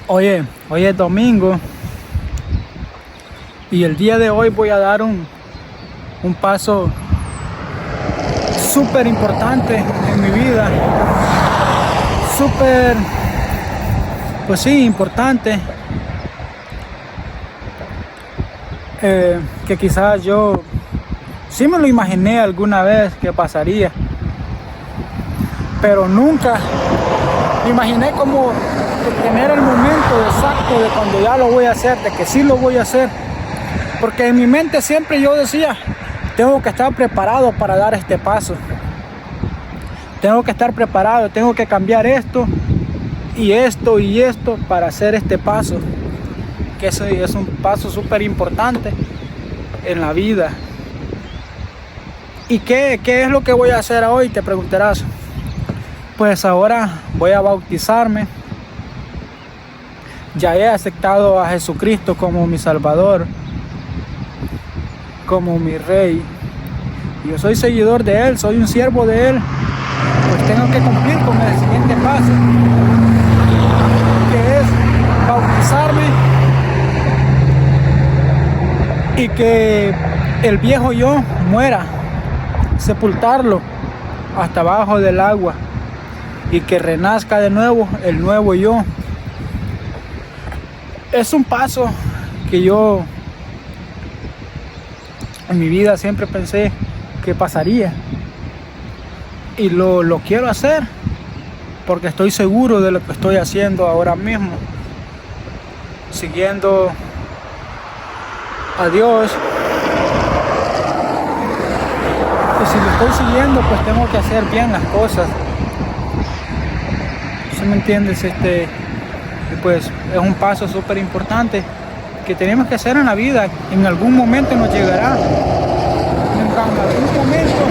Oye, hoy es domingo y el día de hoy voy a dar un paso súper importante en mi vida. Súper, pues sí, importante. Que quizás yo sí me lo imaginé alguna vez que pasaría, pero nunca me imaginé como tener el momento exacto de cuando ya lo voy a hacer, de que sí lo voy a hacer. Porque en mi mente siempre yo decía, tengo que estar preparado para dar este paso. Tengo que estar preparado, tengo que cambiar esto y esto y esto para hacer este paso. Que ese es un paso súper importante en la vida. ¿Y qué es lo que voy a hacer hoy? Te preguntarás. Pues ahora voy a bautizarme. Ya he aceptado a Jesucristo como mi Salvador, como mi Rey. Yo soy seguidor de Él, soy un siervo de Él. Pues tengo que cumplir con el siguiente paso, que es bautizarme y que el viejo yo muera, sepultarlo hasta abajo del agua y que renazca de nuevo el nuevo yo. Es un paso que yo en mi vida siempre pensé que pasaría y lo quiero hacer porque estoy seguro de lo que estoy haciendo ahora mismo, siguiendo a Dios. Y si lo estoy siguiendo, pues tengo que hacer bien las cosas. ¿Sí me entiendes? Pues es un paso súper importante que tenemos que hacer en la vida. En algún momento nos llegará. En algún momento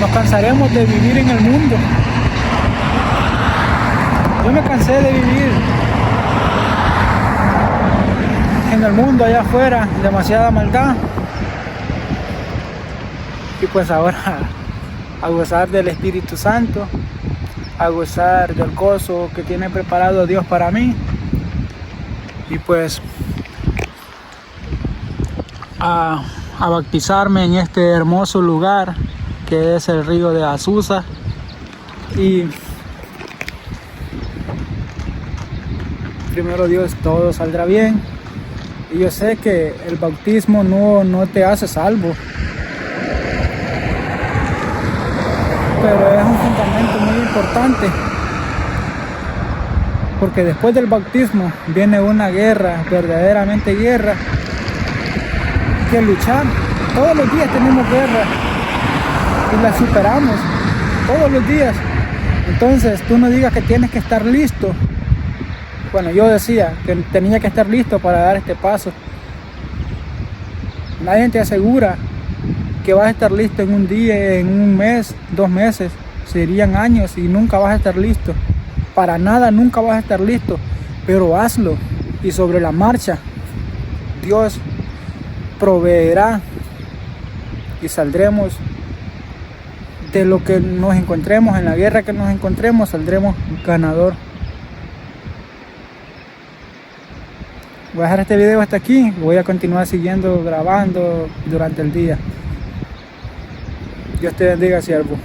nos cansaremos de vivir en el mundo. Yo me cansé de vivir en el mundo allá afuera, demasiada maldad. Y pues ahora a gozar del Espíritu Santo, a gozar del gozo que tiene preparado Dios para mí. Y pues a bautizarme en este hermoso lugar que es el río de Azusa. Y primero Dios, todo saldrá bien. Y yo sé que el bautismo no te hace salvo, pero es un fundamento muy importante, porque después del bautismo viene una guerra, verdaderamente guerra, que luchar. Todos los días tenemos guerra y la superamos todos los días. Entonces tú no digas que tienes que estar listo. Bueno, yo decía que tenía que estar listo para dar este paso. Nadie te asegura que vas a estar listo en un día, en un mes, 2 meses. Serían años y nunca vas a estar listo. Para nada, nunca vas a estar listo. Pero hazlo y sobre la marcha Dios proveerá y saldremos de lo que nos encontremos, en la guerra que nos encontremos, saldremos ganador. Voy a dejar este video hasta aquí. Voy a continuar siguiendo grabando durante el día. Dios te bendiga, siervo.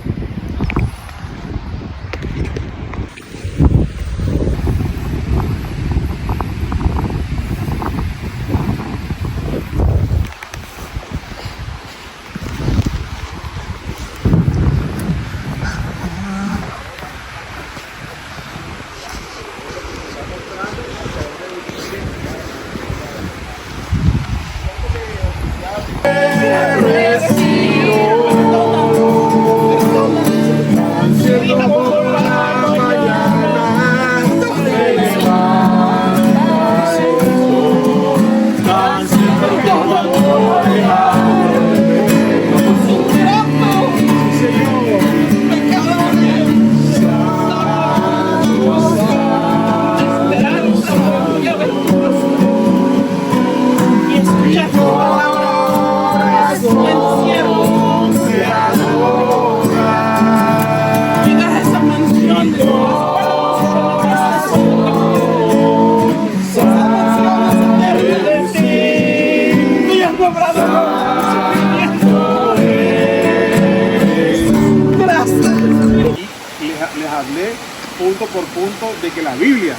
hablé punto por punto de que en la Biblia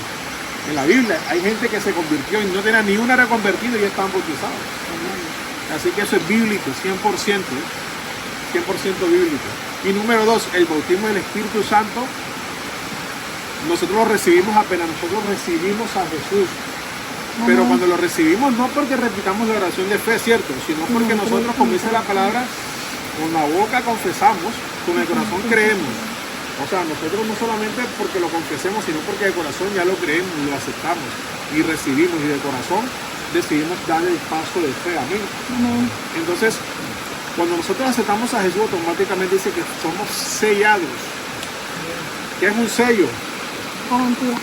hay gente que se convirtió y no tenía ni una reconvertida y ya estaban bautizados. Así que eso es bíblico, 100%, 100% bíblico. Y número 2, el bautismo del Espíritu Santo, nosotros lo recibimos apenas nosotros recibimos a Jesús. Pero cuando lo recibimos no porque repitamos la oración de fe, ¿cierto? Sino porque nosotros, como dice la palabra, con la boca confesamos, con el corazón creemos. O sea, nosotros no solamente porque lo confesemos, sino porque de corazón ya lo creemos, lo aceptamos y recibimos, y de corazón decidimos darle el paso de fe. Amén. Entonces, cuando nosotros aceptamos a Jesús, automáticamente dice que somos sellados. ¿Qué es un sello? Garantía.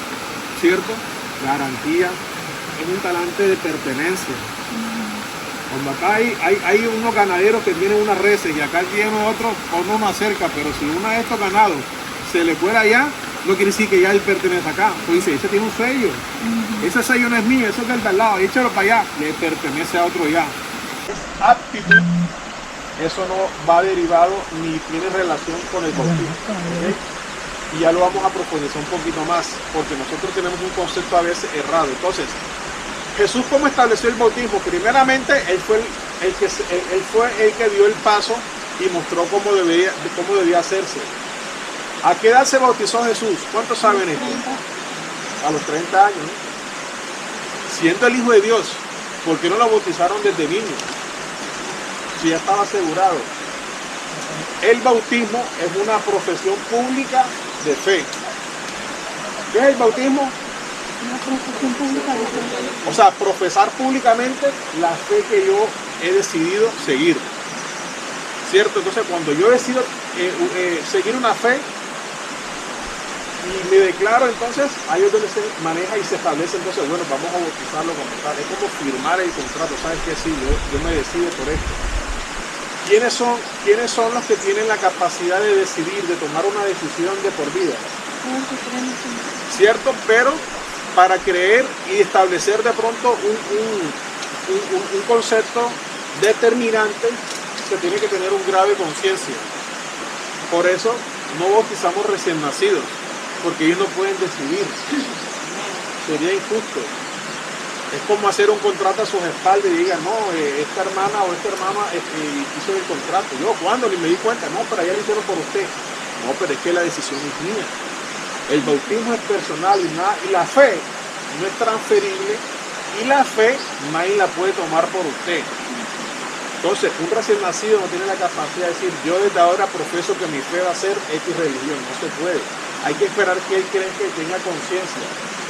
¿Cierto? Garantía. Es un talante de pertenencia. Cuando acá hay unos ganaderos que tienen unas reses y acá tiene otro o no más cerca, pero si uno de estos ganados se le fuera allá, no quiere decir que ya él pertenece acá. Pues dice, ese tiene un sello. Ese sello no es mío, eso es del de al lado, échalo para allá, le pertenece a otro ya. Aptitud, eso no va derivado ni tiene relación con el bautismo. ¿Okay? Y ya lo vamos a profundizar un poquito más, porque nosotros tenemos un concepto a veces errado. Entonces, Jesús, ¿cómo estableció el bautismo? Primeramente, él fue el que dio el paso y mostró cómo debía hacerse. ¿A qué edad se bautizó Jesús? ¿Cuántos saben esto? A los 30 años. Siendo el Hijo de Dios, ¿por qué no lo bautizaron desde niño? Si ya estaba asegurado. El bautismo es una profesión pública de fe. ¿Qué es el bautismo? Una profesión pública de fe. O sea, profesar públicamente la fe que yo he decidido seguir. ¿Cierto? Entonces, cuando yo decido seguir una fe y me declaro, entonces, ahí es donde se maneja y se establece, entonces, bueno, vamos a bautizarlo como tal. Es como firmar el contrato. ¿Sabes qué? Sí, yo me decido por esto. ¿Quiénes son los que tienen la capacidad de decidir, de tomar una decisión de por vida? ¿Cierto? Pero para creer y establecer de pronto un concepto determinante, se tiene que tener un grado de conciencia. Por eso no bautizamos recién nacidos, porque ellos no pueden decidir. Sería injusto. Es como hacer un contrato a sus espaldas y digan, no, esta hermana o este hermano hizo el contrato. Yo, ¿cuándo? Ni me di cuenta. No, pero allá lo hicieron por usted. No, pero es que la decisión es mía. El bautismo es personal y la fe no es transferible, y la fe nadie la puede tomar por usted. Entonces, un recién nacido no tiene la capacidad de decir, yo desde ahora profeso que mi fe va a ser X religión. No se puede. Hay que esperar que él cree que tenga conciencia.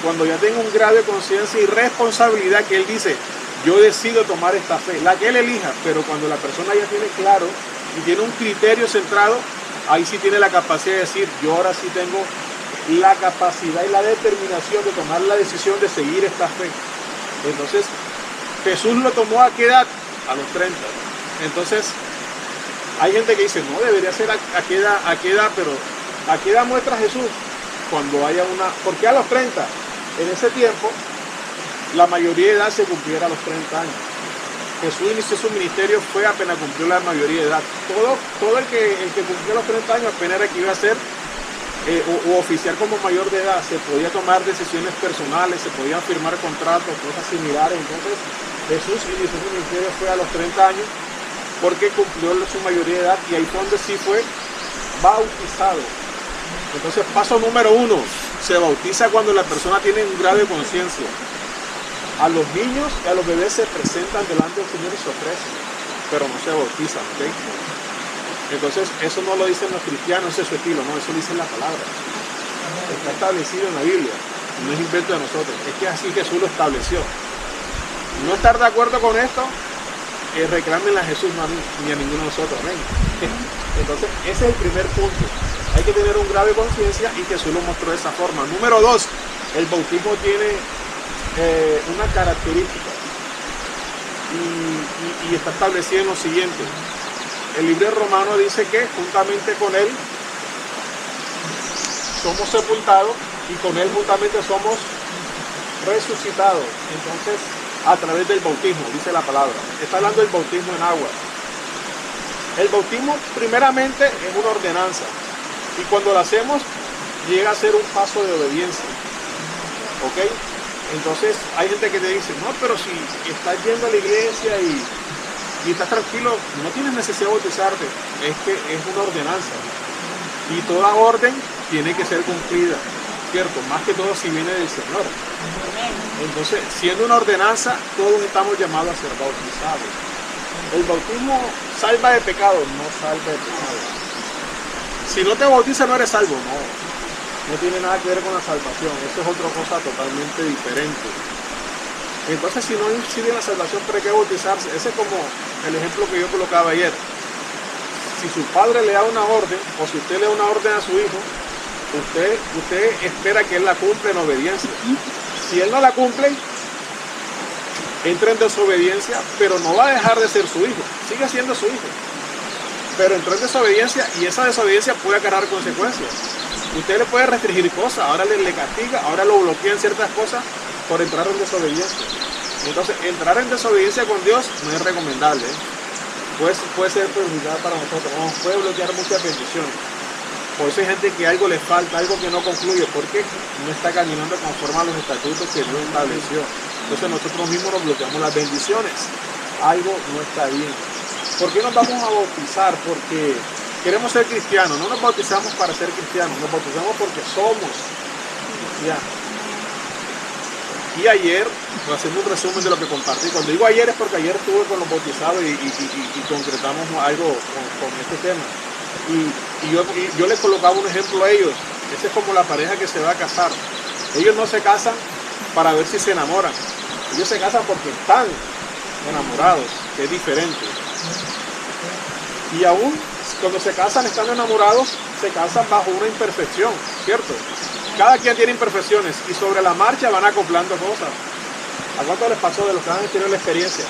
Cuando ya tenga un grado de conciencia y responsabilidad que él dice, yo decido tomar esta fe, la que él elija, pero cuando la persona ya tiene claro y tiene un criterio centrado, ahí sí tiene la capacidad de decir, yo ahora sí tengo la capacidad y la determinación de tomar la decisión de seguir esta fe. Entonces, Jesús lo tomó ¿a qué edad? A los 30. Entonces, hay gente que dice, no, debería ser a qué edad, pero ¿a qué edad muestra Jesús? Cuando haya una... ¿Por qué a los 30? En ese tiempo, la mayoría de edad se cumpliera a los 30 años. Jesús inició su ministerio fue apenas cumplió la mayoría de edad. Todo el que cumplió los 30 años apenas era que iba a ser o oficiar como mayor de edad. Se podía tomar decisiones personales, se podían firmar contratos, cosas similares. Entonces Jesús inició su ministerio fue a los 30 años porque cumplió su mayoría de edad, y ahí fue donde sí fue bautizado. Entonces, paso número 1, se bautiza cuando la persona tiene un grado de conciencia. A los niños y a los bebés se presentan delante del Señor y se ofrecen, pero no se bautizan, ¿ok? Entonces, eso no lo dicen los cristianos, ese es su estilo, no, eso lo dice la palabra. Está establecido en la Biblia, no es invento de nosotros, es que así Jesús lo estableció. No estar de acuerdo con esto, reclámenle a Jesús, no a mí, ni a ninguno de nosotros, amén. Entonces, ese es el primer punto. Hay que tener un grado de conciencia, y Jesús lo mostró de esa forma. Número 2, el bautismo tiene una característica y está establecido en lo siguiente. El libro de Romanos dice que juntamente con él somos sepultados y con él juntamente somos resucitados. Entonces, a través del bautismo, dice la palabra. Está hablando del bautismo en agua. El bautismo primeramente es una ordenanza, y cuando lo hacemos llega a ser un paso de obediencia. ¿Ok? Entonces hay gente que te dice, no, pero si estás yendo a la iglesia y estás tranquilo, no tienes necesidad de bautizarte. Es que es una ordenanza. Y toda orden tiene que ser cumplida, ¿cierto? Más que todo si viene del Señor. Entonces, siendo una ordenanza, todos estamos llamados a ser bautizados. El bautismo salva de pecado, no salva de pecado. Si no te bautizas no eres salvo, no tiene nada que ver con la salvación, eso es otra cosa totalmente diferente. Entonces, si no incide en la salvación, ¿para qué bautizarse? Ese es como el ejemplo que yo colocaba ayer. Si su padre le da una orden, o si usted le da una orden a su hijo, usted espera que él la cumpla en obediencia. Si él no la cumple, entra en desobediencia, pero no va a dejar de ser su hijo, sigue siendo su hijo. Pero entró en desobediencia y esa desobediencia puede acarrear consecuencias. Usted le puede restringir cosas, ahora le castiga, ahora lo bloquea en ciertas cosas por entrar en desobediencia. Entonces, entrar en desobediencia con Dios no es recomendable, puede ser perjudicial para nosotros, nos puede bloquear muchas bendiciones. Por eso hay gente que algo le falta, algo que no concluye, porque no está caminando conforme a los estatutos que Dios estableció. Entonces nosotros mismos nos bloqueamos las bendiciones. Algo no está bien. ¿Por qué nos vamos a bautizar? Porque queremos ser cristianos. No nos bautizamos para ser cristianos, nos bautizamos porque somos cristianos. Y ayer, haciendo un resumen de lo que compartí, cuando digo ayer es porque ayer estuve con los bautizados y concretamos algo con este tema. Y yo les colocaba un ejemplo a ellos. Ese es como la pareja que se va a casar. Ellos no se casan para ver si se enamoran. Ellos se casan porque están enamorados, que es diferente. Y aún cuando se casan estando enamorados, se casan bajo una imperfección, ¿cierto? Cada quien tiene imperfecciones y sobre la marcha van acoplando cosas. ¿A cuánto les pasó de los que han tenido la experiencia?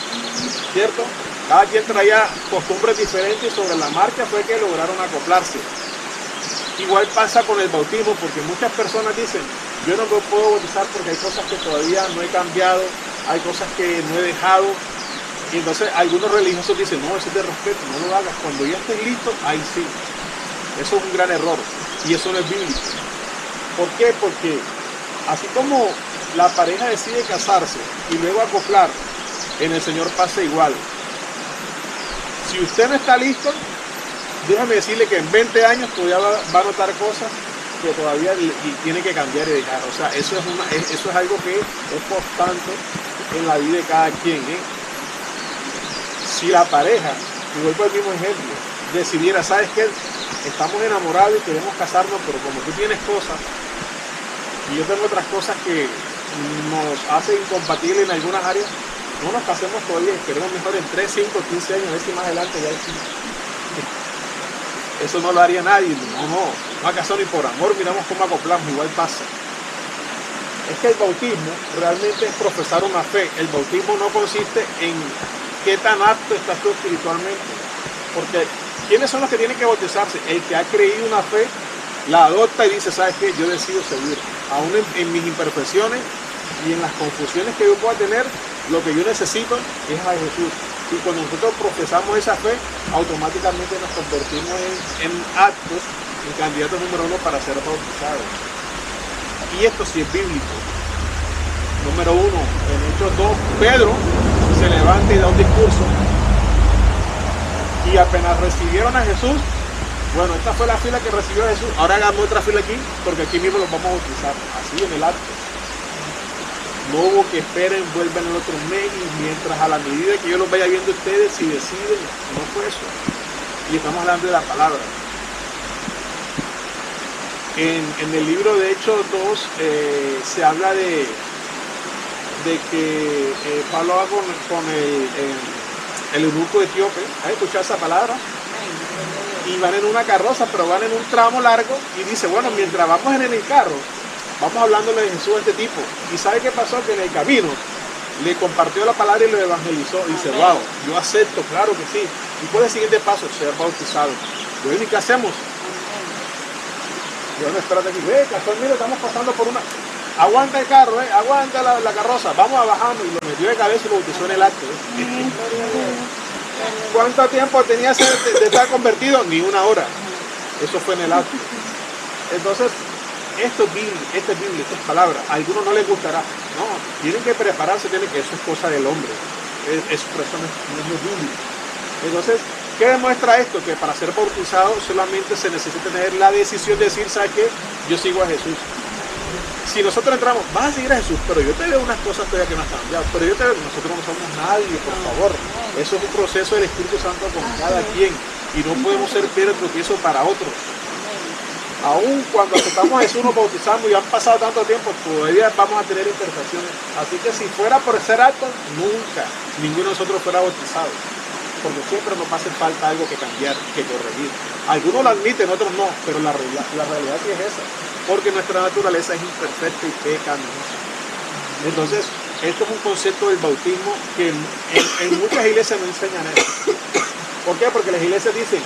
¿Cierto? Cada quien traía costumbres diferentes y sobre la marcha fue que lograron acoplarse. Igual pasa con el bautismo, porque muchas personas dicen, yo no me puedo bautizar porque hay cosas que todavía no he cambiado, hay cosas que no he dejado. Y entonces algunos religiosos dicen, no, eso es de respeto, no lo hagas. Cuando ya estés listo, ahí sí. Eso es un gran error y eso no es bíblico. ¿Por qué? Porque así como la pareja decide casarse y luego acoplar, en el Señor pasa igual. Si usted no está listo, déjame decirle que en 20 años todavía va a notar cosas que todavía tiene que cambiar y dejar. O sea, eso es algo que es constante en la vida de cada quien, ¿eh? Si la pareja, y vuelvo al mismo ejemplo, decidiera, ¿sabes qué? Estamos enamorados y queremos casarnos, pero como tú tienes cosas y yo tengo otras cosas que nos hacen incompatibles en algunas áreas, no nos casemos todavía, queremos mejor en 3, 5, 15 años, a ver si más adelante ya sí. Eso no lo haría nadie, no a casar ni por amor, miramos cómo acoplamos, igual pasa. Es que el bautismo realmente es profesar una fe. El bautismo no consiste en qué tan apto estás tú espiritualmente, porque ¿quiénes son los que tienen que bautizarse? El que ha creído una fe, la adopta y dice, ¿sabes qué? Yo decido seguir, aún en mis imperfecciones y en las confusiones que yo pueda tener, lo que yo necesito es a Jesús. Y cuando nosotros profesamos esa fe, automáticamente nos convertimos en aptos, en candidatos número 1 para ser bautizados. Y esto sí es bíblico. Número 1, en Hechos 2, Pedro se levanta y da un discurso. Y apenas recibieron a Jesús, bueno, esta fue la fila que recibió a Jesús, ahora hagamos otra fila aquí, porque aquí mismo los vamos a bautizar, así en el acto. No hubo que esperen, vuelvan el otro mes, y mientras a la medida que yo los vaya viendo ustedes, si deciden, no fue eso. Y estamos hablando de la palabra. En el libro de Hechos 2 se habla de que Pablo va con el eunuco etíope. ¿Has escuchado esa palabra? Y van en una carroza, pero van en un tramo largo y dice, bueno, mientras vamos en el carro, vamos hablándole de Jesús a este tipo. ¿Y sabe qué pasó? Que en el camino le compartió la palabra y lo evangelizó. Y dice, wow, yo acepto, claro que sí. Y por el siguiente paso, ser bautizado. ¿Y qué hacemos? Yo no, espérate aquí, Castón, mira, estamos pasando por una... Aguanta el carro, aguanta la carroza, vamos a bajarnos. Y lo metió de cabeza y lo bautizó en el acto. ¿Cuánto tiempo tenía de estar convertido? Ni una hora. Eso fue en el acto. Entonces, esto es Biblia, esto es palabra. A algunos no les gustará. No, tienen que prepararse, eso es cosa del hombre. Eso no es Biblia. Entonces, ¿qué demuestra esto? Que para ser bautizado solamente se necesita tener la decisión de decir, ¿sabes qué? Yo sigo a Jesús. Si nosotros entramos, vas a seguir a Jesús, pero yo te veo unas cosas todavía que no han cambiado. Pero yo te veo, nosotros no somos nadie, por favor. Eso es un proceso del Espíritu Santo con cada quien. Y no podemos ser piedra de tropiezo para otros. Aún cuando aceptamos a Jesús, nos bautizamos y han pasado tanto tiempo, todavía vamos a tener interpretaciones. Así que si fuera por ser acto, nunca ninguno de nosotros fuera bautizado. Porque siempre nos hace falta algo que cambiar, que corregir. Algunos lo admiten, otros no, pero la realidad sí es esa. Porque nuestra naturaleza es imperfecta y pecaminosa. Entonces, esto es un concepto del bautismo que en muchas iglesias no enseñan eso. ¿Por qué? Porque las iglesias dicen,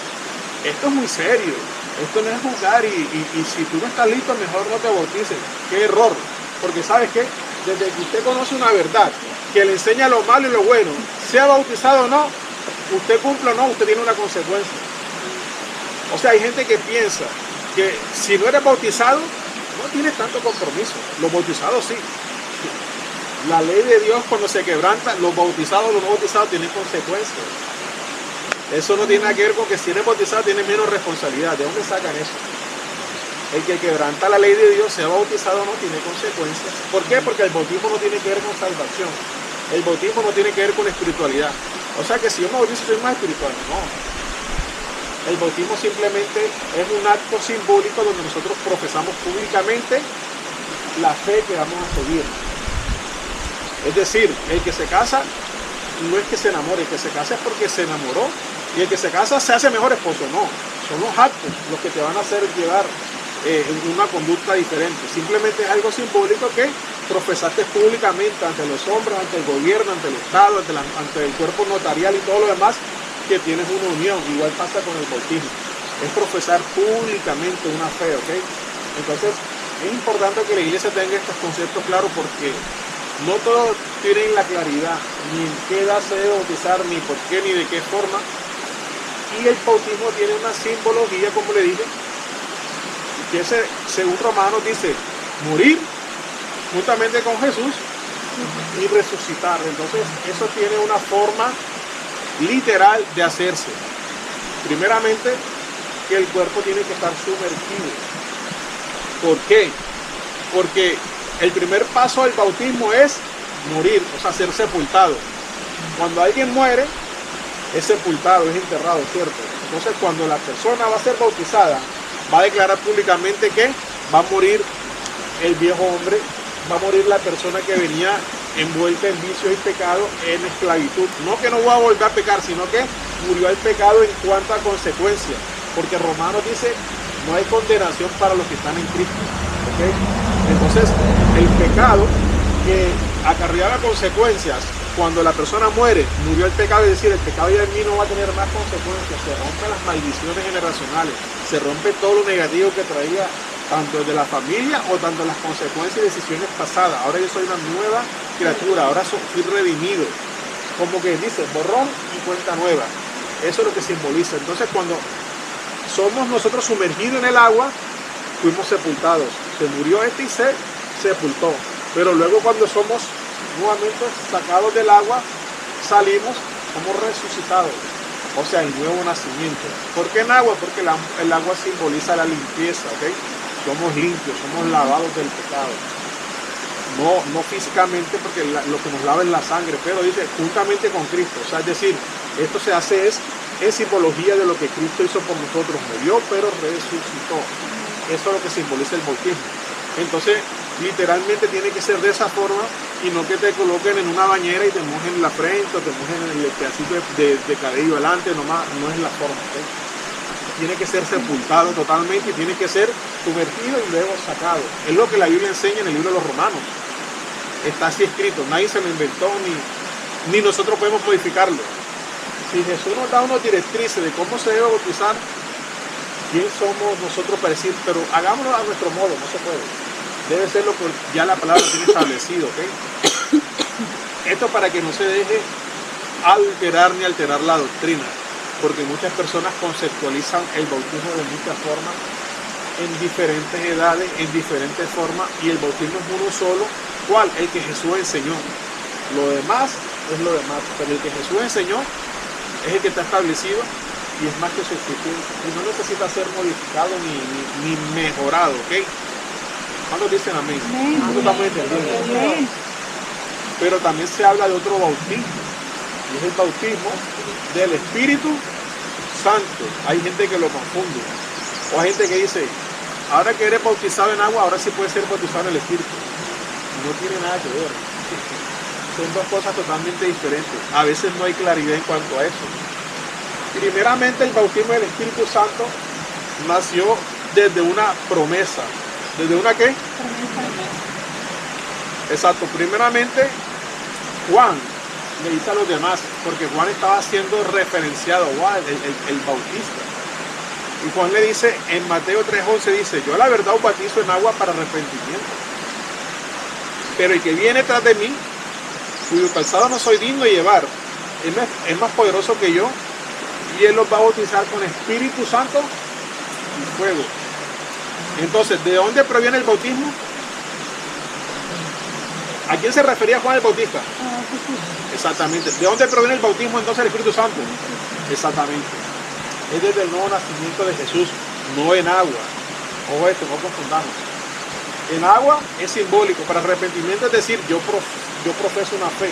esto es muy serio, esto no es jugar y si tú no estás listo, mejor no te bautices. ¡Qué error! Porque ¿sabes qué? Desde que usted conoce una verdad, que le enseña lo malo y lo bueno, sea bautizado o no, usted cumple o no, usted tiene una consecuencia. O sea, hay gente que piensa que si no eres bautizado, no tienes tanto compromiso. Los bautizados sí. La ley de Dios cuando se quebranta, los bautizados, los no bautizados tienen consecuencias. Eso no tiene nada que ver con que si eres bautizado tienes menos responsabilidad. ¿De dónde sacan eso? El que quebranta la ley de Dios, sea bautizado o no, tiene consecuencias. ¿Por qué? Porque el bautismo no tiene que ver con salvación. El bautismo no tiene que ver con espiritualidad. O sea que si yo me bautizo soy más espiritual. No. El bautismo simplemente es un acto simbólico donde nosotros profesamos públicamente la fe que vamos a seguir. Es decir, el que se casa no es que se enamore, el que se casa es porque se enamoró. Y el que se casa se hace mejor esposo. No, son los actos los que te van a hacer llevar una conducta diferente. Simplemente es algo simbólico que profesaste públicamente ante los hombres, ante el gobierno, ante el Estado, ante el cuerpo notarial y todo lo demás, que tienes una unión. Igual pasa con el bautismo. Es profesar públicamente una fe, ¿ok? Entonces, es importante que la iglesia tenga estos conceptos claros porque no todos tienen la claridad, ni en qué edad se debe bautizar, ni por qué, ni de qué forma. Y el bautismo tiene una simbología, como le dije, que según Romanos dice, morir juntamente con Jesús y resucitar. Entonces, eso tiene una forma literal de hacerse. Primeramente, que el cuerpo tiene que estar sumergido. ¿Por qué? Porque el primer paso del bautismo es morir, o sea, ser sepultado. Cuando alguien muere, es sepultado, es enterrado, ¿cierto? Entonces, cuando la persona va a ser bautizada, va a declarar públicamente que va a morir el viejo hombre, va a morir la persona que venía envuelta en vicios y pecado, en esclavitud. No que no va a volver a pecar, sino que murió el pecado en cuanto a consecuencias. Porque Romanos dice, no hay condenación para los que están en Cristo. ¿Okay? Entonces, el pecado que acarreaba consecuencias, cuando la persona muere, murió el pecado, es decir, el pecado ya en mí no va a tener más consecuencias, se rompen las maldiciones generacionales, se rompe todo lo negativo que traía tanto de la familia o tanto las consecuencias y decisiones pasadas. Ahora yo soy una nueva criatura, ahora fui redimido. Como que dice, borrón y cuenta nueva. Eso es lo que simboliza. Entonces cuando somos nosotros sumergidos en el agua, fuimos sepultados. Se murió y se sepultó. Pero luego cuando somos nuevamente sacados del agua, salimos, somos resucitados. O sea, el nuevo nacimiento. ¿Por qué en agua? Porque el agua simboliza la limpieza, ¿ok? Somos limpios, somos lavados del pecado. No físicamente, porque lo que nos lava es la sangre, pero dice, juntamente con Cristo. O sea, es decir, esto se hace en simbología de lo que Cristo hizo por nosotros. Murió, pero resucitó. Eso es lo que simboliza el bautismo. Entonces, literalmente tiene que ser de esa forma y no que te coloquen en una bañera y te mojen la frente o te mojen el pedacito de cabello delante, nomás, no es la forma. ¿Okay? Tiene que ser sepultado totalmente y tiene que ser sumergido y luego sacado. Es lo que la Biblia enseña en el libro de los Romanos. Está así escrito, nadie se lo inventó ni nosotros podemos modificarlo. Si Jesús nos da unas directrices de cómo se debe bautizar, ¿quién somos nosotros para decir, pero hagámoslo a nuestro modo? No se puede. Debe ser lo que ya la palabra tiene establecido, ¿ok? Esto para que no se deje alterar ni alterar la doctrina, porque muchas personas conceptualizan el bautismo de muchas formas en diferentes edades, en diferentes formas, y el bautismo es uno solo. ¿Cuál? El que Jesús enseñó. Lo demás es lo demás, pero el que Jesús enseñó es el que está establecido y es más que suficiente y no necesita ser modificado ni mejorado, ¿ok? ¿Cuántos dicen amén? ¿Cuántos estamos entendiendo? Amén. Pero también se habla de otro bautismo, y es el bautismo del Espíritu Santo. Hay gente que lo confunde, o hay gente que dice, ahora que eres bautizado en agua, ahora sí puedes ser bautizado en el Espíritu. No tiene nada que ver. Son dos cosas totalmente diferentes. A veces no hay claridad en cuanto a eso. Primeramente, el bautismo del Espíritu Santo nació desde una promesa. ¿Desde una qué? Exacto. Primeramente, Juan le dice a los demás, porque Juan estaba siendo referenciado, Juan, el bautista. Y Juan le dice, en Mateo 3:11 dice, yo la verdad os bautizo en agua para arrepentimiento. Pero el que viene tras de mí, cuyo calzado no soy digno de llevar, es más poderoso que yo, y él los va a bautizar con Espíritu Santo y fuego. Entonces, ¿de dónde proviene el bautismo? ¿A quién se refería Juan el Bautista? Exactamente. ¿De dónde proviene el bautismo entonces el Espíritu Santo? Exactamente. Es desde el nuevo nacimiento de Jesús, no en agua. Ojo esto, no confundamos. En agua es simbólico, para arrepentimiento es decir, yo profeso una fe,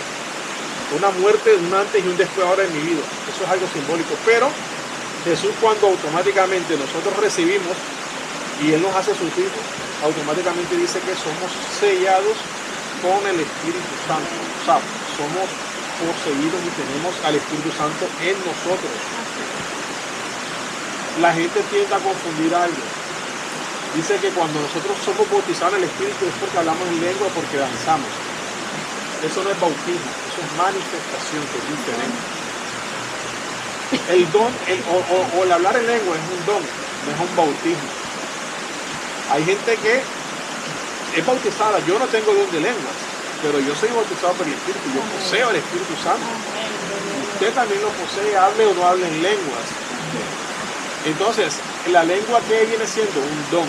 una muerte, un antes y un después ahora en mi vida. Eso es algo simbólico. Pero Jesús, cuando automáticamente nosotros recibimos y Él nos hace sus hijos, automáticamente dice que somos sellados con el Espíritu Santo. O sea, somos poseídos y tenemos al Espíritu Santo en nosotros. La gente tiende a confundir algo. Dice que cuando nosotros somos bautizados en el Espíritu es porque hablamos en lengua, porque danzamos. Eso no es bautismo, eso es manifestación, que es diferente. El don, o el hablar en lengua es un don, no es un bautismo. Hay gente que es bautizada, yo no tengo don de lenguas, pero yo soy bautizado por el Espíritu, yo poseo el Espíritu Santo. Usted también lo posee, hable o no hable en lenguas. Entonces, la lengua, ¿qué viene siendo? Un don.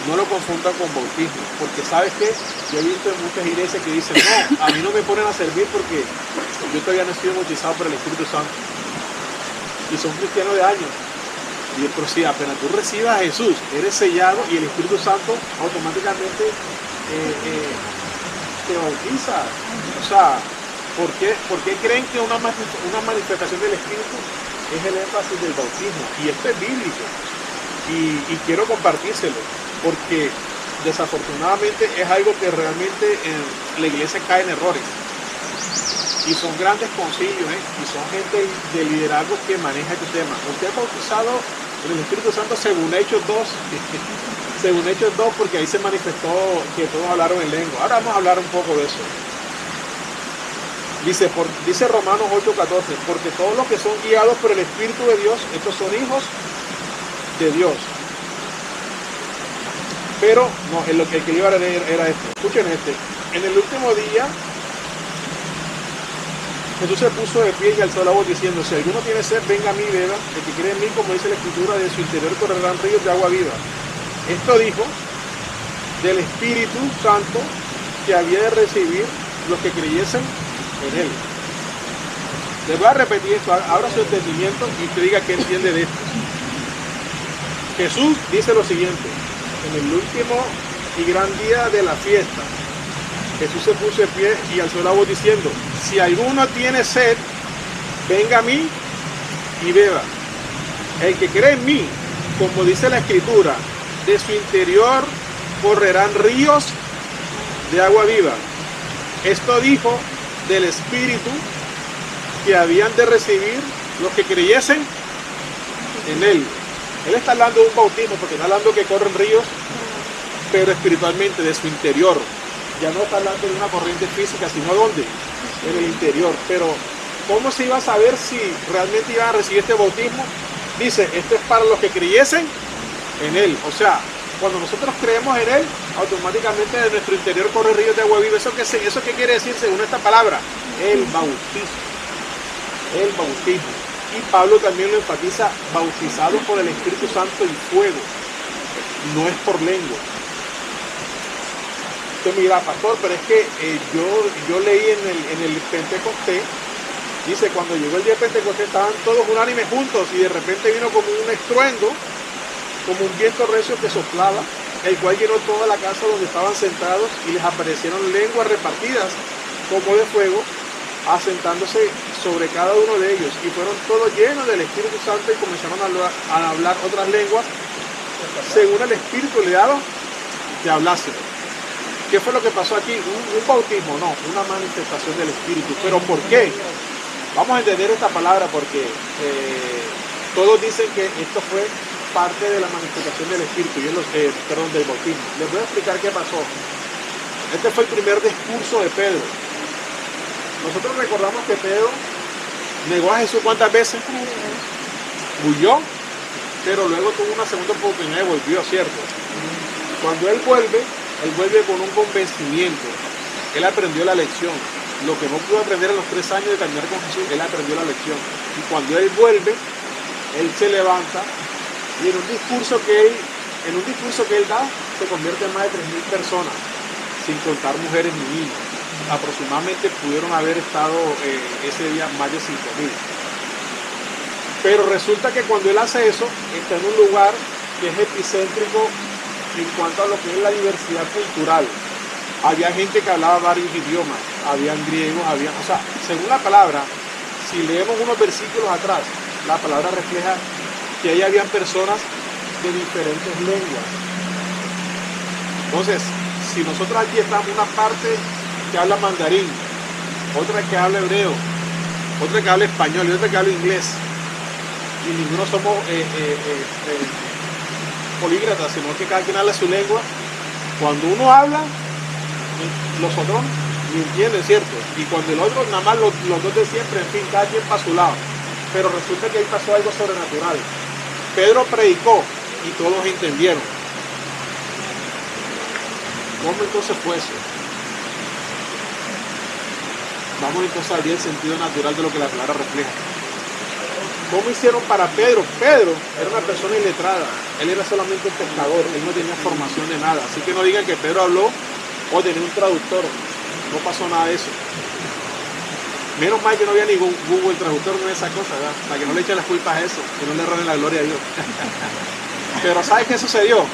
No lo confundan con bautismo, porque ¿sabes qué? Yo he visto en muchas iglesias que dicen, no, a mí no me ponen a servir porque yo todavía no estoy bautizado por el Espíritu Santo. Y son cristianos de años. Y pero si apenas tú recibas a Jesús, eres sellado y el Espíritu Santo automáticamente te bautiza. O sea, ¿por qué creen que una manifestación del Espíritu es el énfasis del bautismo? Y esto es bíblico. Y quiero compartírselo, porque desafortunadamente es algo que realmente en la iglesia cae en errores. Y son grandes concilios, y son gente de liderazgo que maneja este tema. Usted es bautizado en el Espíritu Santo según Hechos 2, según Hechos 2, porque ahí se manifestó que todos hablaron en lengua. Ahora vamos a hablar un poco de eso. Dice Romanos 8:14, porque todos los que son guiados por el Espíritu de Dios, estos son hijos de Dios. Pero no, lo que iba a leer era esto. Escuchen este. En el último día, Jesús se puso de pie y alzó la voz diciendo, si alguno tiene sed, venga a mí y beba. El que cree en mí, como dice la Escritura, de su interior correrán ríos de agua viva. Esto dijo del Espíritu Santo que había de recibir los que creyesen en él. Les voy a repetir esto, abra su entendimiento y usted diga qué entiende de esto. Jesús dice lo siguiente, en el último y gran día de la fiesta, Jesús se puso de pie y alzó la voz diciendo, si alguno tiene sed, venga a mí y beba. El que cree en mí, como dice la Escritura, de su interior correrán ríos de agua viva. Esto dijo del Espíritu que habían de recibir los que creyesen en él. Él está hablando de un bautismo, porque está hablando que corren ríos, pero espiritualmente de su interior. Ya no está hablando de una corriente física, sino ¿dónde? En el interior. Pero ¿cómo se iba a saber si realmente iban a recibir este bautismo? Dice, esto es para los que creyesen en él. O sea, cuando nosotros creemos en él, automáticamente de nuestro interior corre ríos de agua viva. ¿Eso qué quiere decir según esta palabra? El bautismo. El bautismo. Y Pablo también lo enfatiza, bautizados por el Espíritu Santo y fuego. no es por lengua. Usted me dirá, pastor, pero es que yo leí en el Pentecostés, dice, cuando llegó el día de Pentecostés estaban todos unánimes juntos y de repente vino como un estruendo, como un viento recio que soplaba, el cual llenó toda la casa donde estaban sentados y les aparecieron lenguas repartidas como de fuego, asentándose sobre cada uno de ellos, y fueron todos llenos del Espíritu Santo y comenzaron a hablar otras lenguas según el Espíritu le daba que hablasen. ¿Qué fue lo que pasó aquí? Un bautismo, no, una manifestación del Espíritu. ¿Pero por qué? Vamos a entender esta palabra porque todos dicen que esto fue parte de la manifestación del Espíritu, del bautismo. Les voy a explicar qué pasó. Este fue el primer discurso de Pedro. Nosotros recordamos que Pedro negó a Jesús ¿cuántas veces? Huyó, pero luego tuvo una segunda oportunidad y volvió, ¿cierto? Cuando él vuelve con un convencimiento. Él aprendió la lección. Lo que no pudo aprender en los 3 años de caminar con Jesús, él aprendió la lección. Y cuando él vuelve, él se levanta y en un discurso que él da, se convierte en más de 3.000 personas, sin contar mujeres ni niños. Aproximadamente pudieron haber estado ese día más de 5.000. Pero resulta que cuando él hace eso, está en un lugar que es epicéntrico en cuanto a lo que es la diversidad cultural. Había gente que hablaba varios idiomas, habían griegos, o sea, según la palabra, si leemos unos versículos atrás, la palabra refleja que ahí habían personas de diferentes lenguas. Entonces, si nosotros aquí estamos una parte que habla mandarín, otra que habla hebreo, otra que habla español y otra que habla inglés, y ninguno somos políglotas, sino que cada quien habla su lengua, cuando uno habla, los otros ni entienden, ¿cierto? Y cuando el otro, nada más los dos de siempre, en fin, cada quien para su lado. Pero resulta que ahí pasó algo sobrenatural. Pedro predicó y todos entendieron. ¿Cómo entonces fue eso? Vamos entonces a abrir el sentido natural de lo que la palabra refleja. ¿Cómo hicieron para Pedro? Pedro era una persona iletrada. Él era solamente un pescador. Él no tenía formación de nada. Así que no digan que Pedro habló o tenía un traductor. No pasó nada de eso. Menos mal que no había ni Google Traductor ni esa cosa, ¿verdad? Para que no le echen las culpas a eso, que no le roben la gloria a Dios. Pero ¿sabes qué sucedió?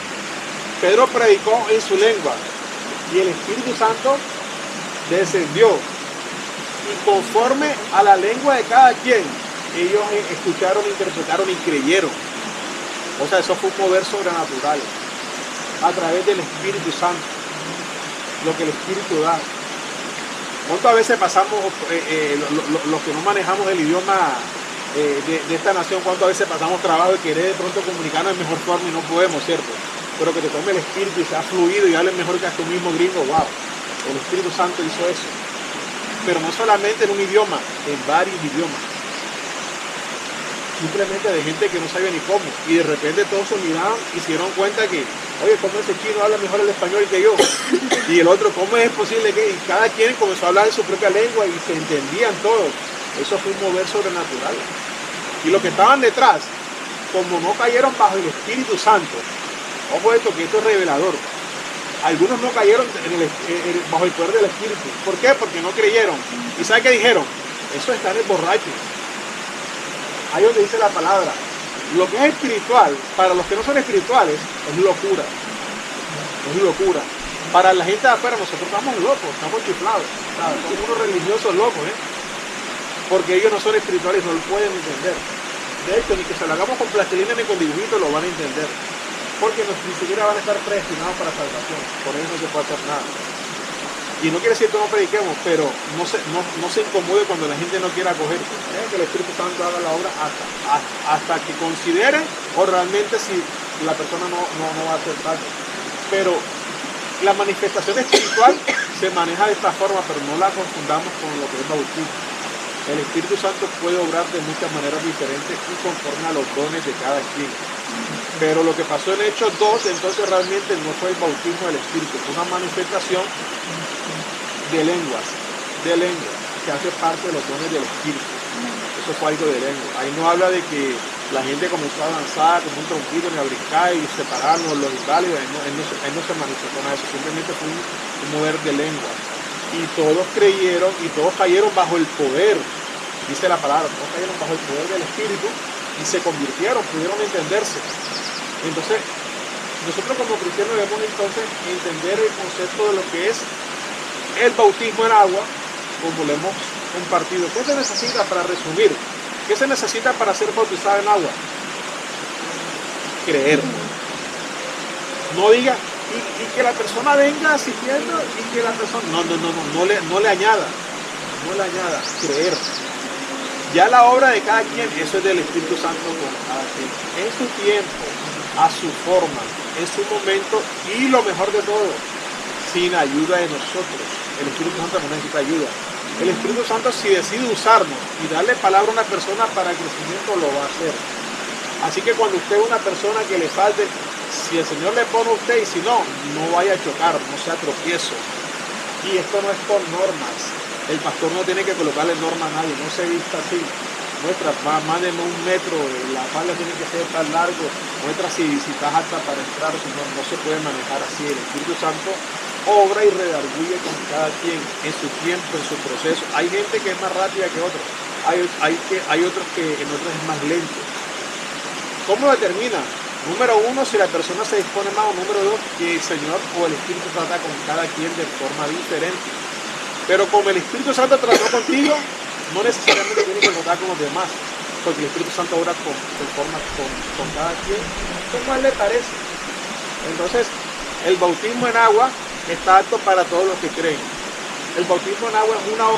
Pedro predicó en su lengua y el Espíritu Santo descendió. Y conforme a la lengua de cada quien, ellos escucharon, interpretaron y creyeron. O sea, eso fue un mover sobrenatural a través del Espíritu Santo, lo que el Espíritu da. ¿Cuántas veces pasamos, los que no manejamos el idioma de esta nación, cuántas veces pasamos trabajo y querer de pronto comunicarnos de mejor forma y no podemos, ¿cierto? Pero que te tome el Espíritu y sea fluido y hable mejor que a tu mismo gringo, wow, el Espíritu Santo hizo eso. Pero no solamente en un idioma, en varios idiomas. Simplemente de gente que no sabía ni cómo. Y de repente todos se miraban y se dieron cuenta que, oye, ¿cómo ese chino habla mejor el español que yo? Y el otro, ¿cómo es posible que? Y cada quien comenzó a hablar en su propia lengua y se entendían todos. Eso fue un mover sobrenatural. Y los que estaban detrás, como no cayeron bajo el Espíritu Santo, ojo esto, que esto es revelador. Algunos no cayeron bajo el poder del Espíritu. ¿Por qué? Porque no creyeron. ¿Y sabe qué dijeron? Eso está en el borracho. Ahí donde dice la palabra. Lo que es espiritual, para los que no son espirituales, es locura. Es locura. Para la gente de afuera, nosotros estamos locos, estamos chiflados. ¿Sabes? Somos unos religiosos locos, ¿eh? Porque ellos no son espirituales, no lo pueden entender. De hecho, ni que se lo hagamos con plastilina ni con dibujitos lo van a entender. Porque ni siquiera van a estar predestinados para salvación. Por eso no se puede hacer nada. Y no quiere decir que no prediquemos, pero no se incomode cuando la gente no quiera acoger. Que el Espíritu Santo haga la obra hasta que considere o realmente si la persona no va a hacer salvo. Pero la manifestación espiritual se maneja de esta forma, pero no la confundamos con lo que es bautismo. El Espíritu Santo puede obrar de muchas maneras diferentes y conforme a los dones de cada quien. Pero lo que pasó en Hechos 2, entonces realmente no fue el bautismo del Espíritu, fue una manifestación de lenguas, que hace parte de los dones del Espíritu. Eso fue algo de lengua. Ahí no habla de que La gente comenzó a danzar como un tronquito y a brincar y separarnos los inválidos. Él no se manifestó nada de eso, simplemente fue un mover de lengua. Y todos creyeron y todos cayeron bajo el poder, dice la palabra, todos cayeron bajo el poder del Espíritu y se convirtieron, pudieron entenderse. Entonces, nosotros como cristianos debemos entonces entender el concepto de lo que es el bautismo en agua, como lo hemos compartido. ¿Qué se necesita para resumir? ¿Qué se necesita para ser bautizado en agua? Creer. No diga, y que la persona venga asistiendo y que la persona... No le añada. No le añada. Creer. Ya la obra de cada quien, eso es del Espíritu Santo con cada quien. En su tiempo, a su forma, en su momento y lo mejor de todo, sin ayuda de nosotros. El Espíritu Santo no necesita ayuda. El Espíritu Santo, si decide usarnos y darle palabra a una persona para crecimiento, lo va a hacer. Así que cuando usted es una persona que le falte, si el Señor le pone a usted y si no, no vaya a chocar, no sea tropiezo. Y esto no es por normas. El pastor no tiene que colocarle norma a nadie, no se vista así. Muestra, más de 1 metro, la falda tiene que ser tan largo. Muestra si estás alta para entrar, si no, no se puede manejar así. El Espíritu Santo obra y redarguye con cada quien en su tiempo, en su proceso. Hay gente que es más rápida que otros, hay otros que en otros es más lento. ¿Cómo lo determina? Número 1, si la persona se dispone más, o número 2, que el Señor o el Espíritu trata con cada quien de forma diferente. Pero como el Espíritu Santo trató contigo, no necesariamente tiene que tratar con los demás, porque el Espíritu Santo obra con cada quien como a él le parece. Entonces, el bautismo en agua está apto para todos los que creen. El bautismo en agua es una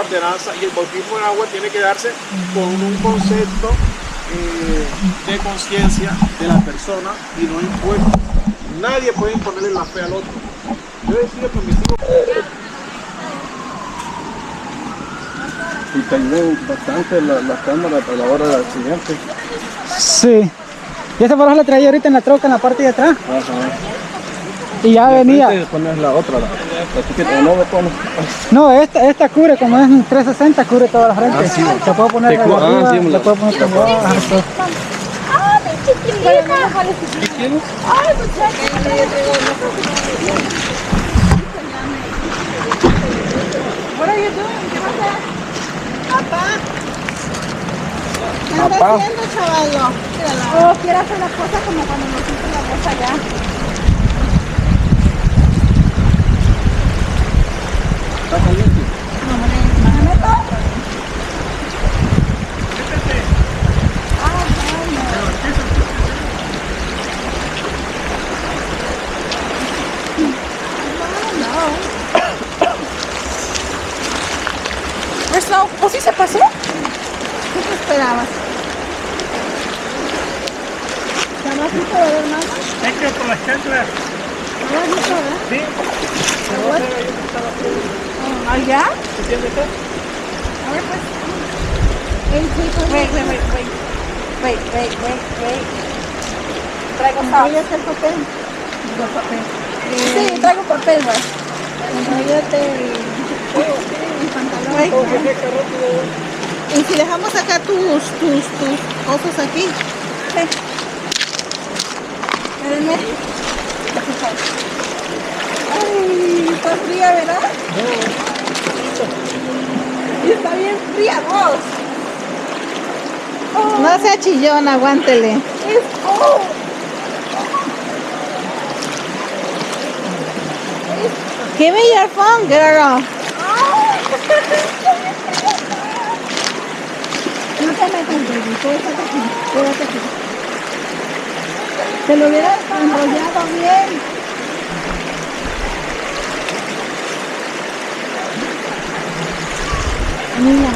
ordenanza, y el bautismo en agua tiene que darse con un concepto de conciencia de la persona y no impuesto. Nadie puede imponerle la fe al otro. Yo decía que mis hijos... Y te ayudan bastante las cámaras a la hora del accidente. Sí. Y esa paraja la traía ahorita en la troca, en la parte de atrás. Ajá. Y ya venía. Y pones la otra, no lo pones. No, esta cubre, como es un 360, cubre toda la frente. Ah, sí. Se puede poner Sí, arriba, sí, se puede poner como abajo. ¡Ah, mi chiquilita! ¡Ay, muchacha! What are you doing? ¿Qué vas a hacer? Papá. ¿Qué andas haciendo, chavalo? Oh, quiero hacer las cosas como cuando nos hizo la cosa allá. ¿Está caliente? No, ¿me meto? ¿O sí se pasó? ¿Qué te esperabas? ¿Te habrás visto de ver más? Es que por las chanclas. ¿Te habrás visto, verdad? Sí. ¿Allá? ¿Se siente esto? A ver, pues. Wait. Traigo sal. ¿Enrollaste el papel? Sí, traigo papel, güey. Enrollate el pantalón. Y si dejamos acá tus cosas aquí. Espérenme. Ay, está fría, ¿verdad? Y está bien fría, vos. Oh. No sea chillón, aguántele. It's cold. Give me your phone, girl. No te metas, baby. Quédate aquí. Te lo hubiera enrollado bien. Mira,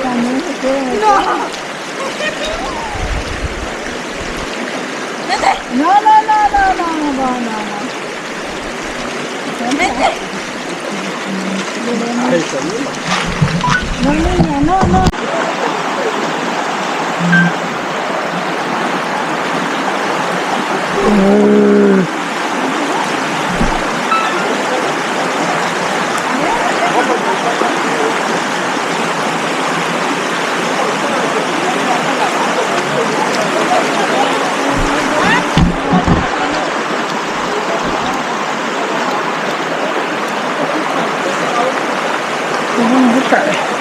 también se quiere meter. No. Vete. No, niña, no. vamos a buscar.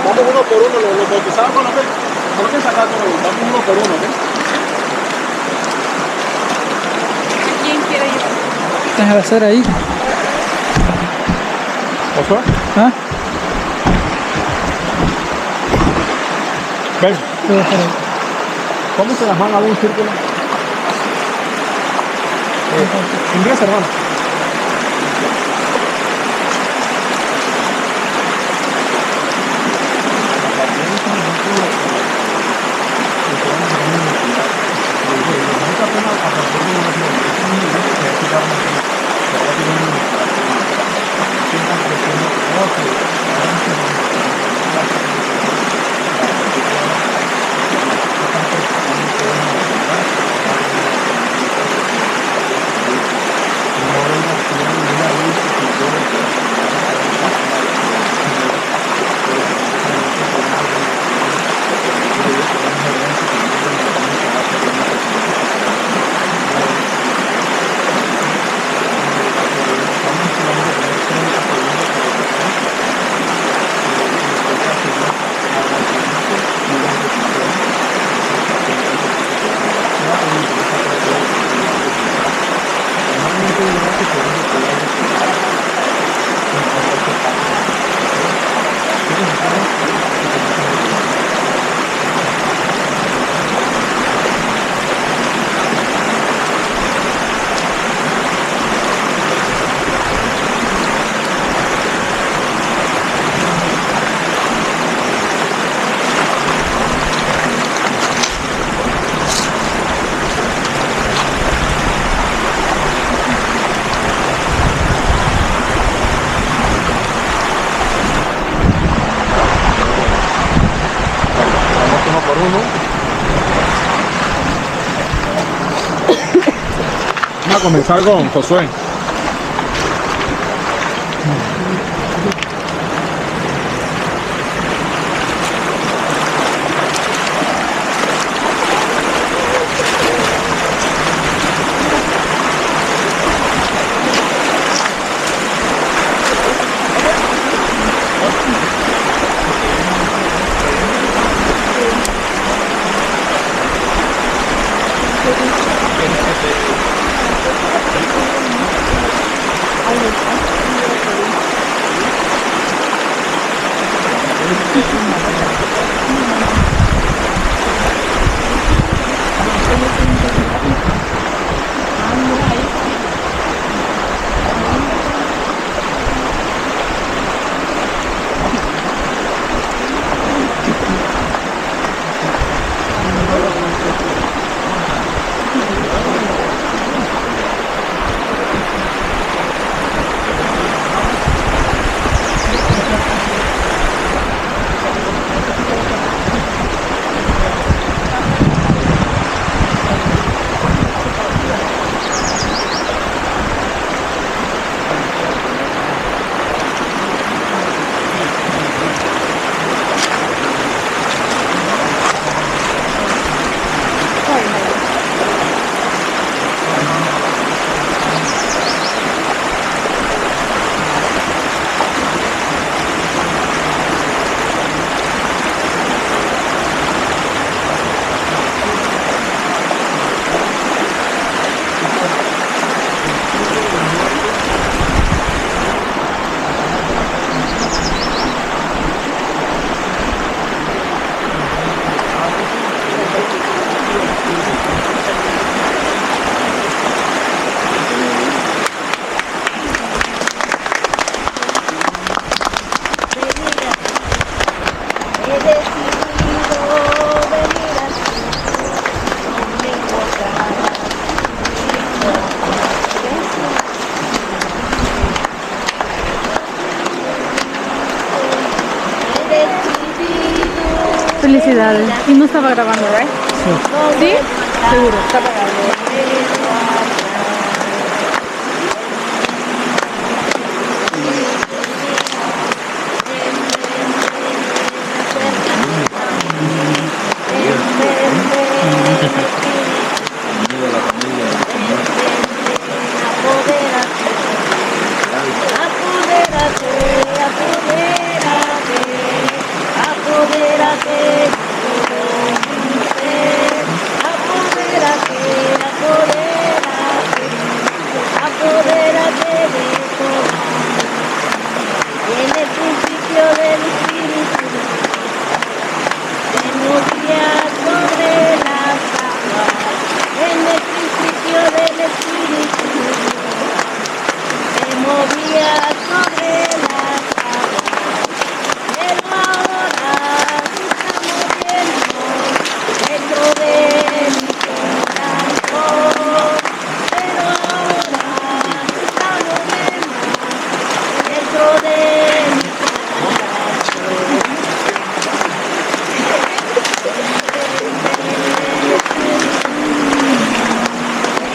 Vamos uno por uno, los bautizados con lo que sacar vamos uno por uno, ¿ok? ¿Quién quiere ir? Deja de hacer ahí. ¿Oso? ¿Ah? Ven, Voy a dejar ahí. ¿cómo se las van a un círculo? Ingresa, hermano. Vamos a comenzar con Josué. Felicidades. Y no estaba grabando, ¿right? Sí. ¿Sí? Seguro, estaba grabando.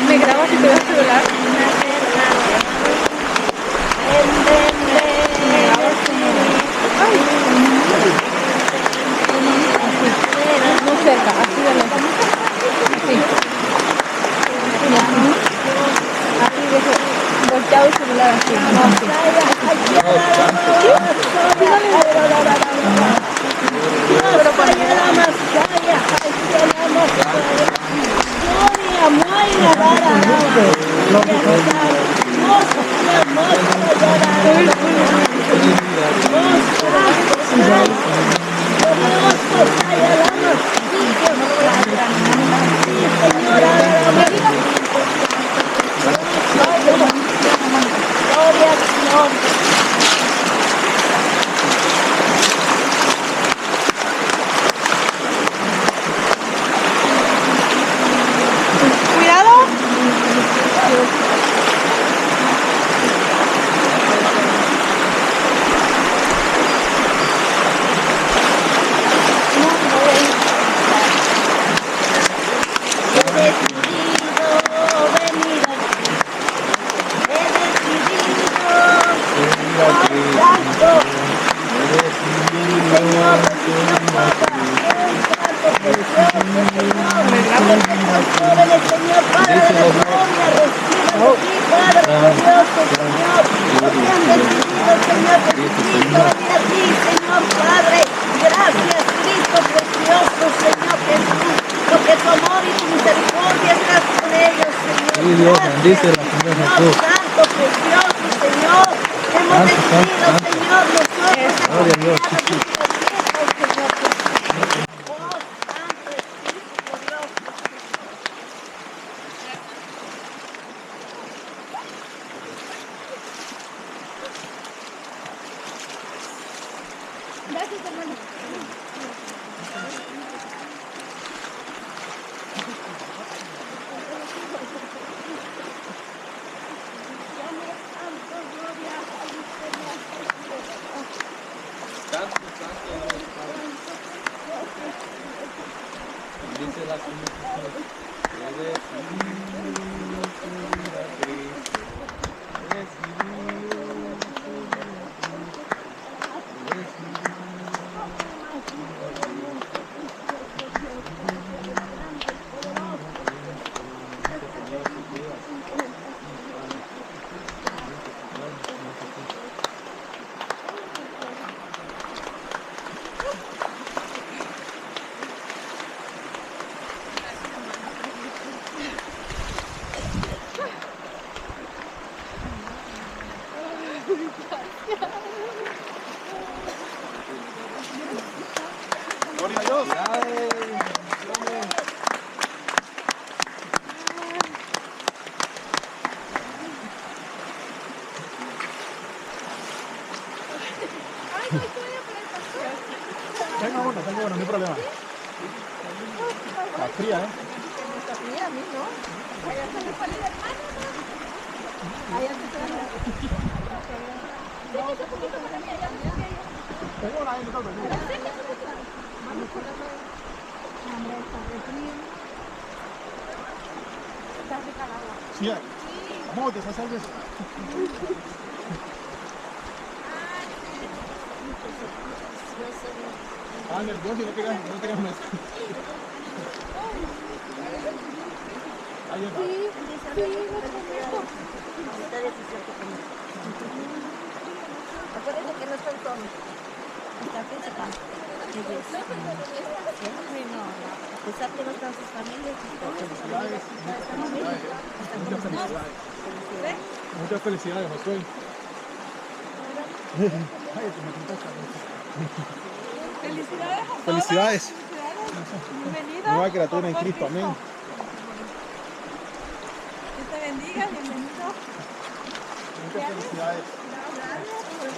¿Me grabas y te vas a celular? No cerca, así de lejos. Así. Así dejo volteado el celular así. No, Bendice la Señor Jesús. Santo, precioso, Señor. Hemos decidido, Señor, nosotros. Gloria a Dios. Gracias, hermano. Bendice la Gloria a Dios. Tengo uno, no hay problema. Está fría, ¿eh? Está fría, a mí no. Allá se me pone la mano. Allá se pone Tengo una ahí, no te preocupes. Hambre, está de frío. Está rica el agua. Sí, vamos a esa cerveza. Ah, nervioso, no te quedas más. Ahí está. Acuérdense que no son todos. Está principal. Siempre no. A pesar que no están sus familias, Felicidades. Muchas felicidades. Muchas felicidades, Josué. felicidades a todos. Felicidades. Bienvenida. Nueva criatura en Cristo, amén. Dios te bendiga, bienvenido. Muchas felicidades. Gracias por el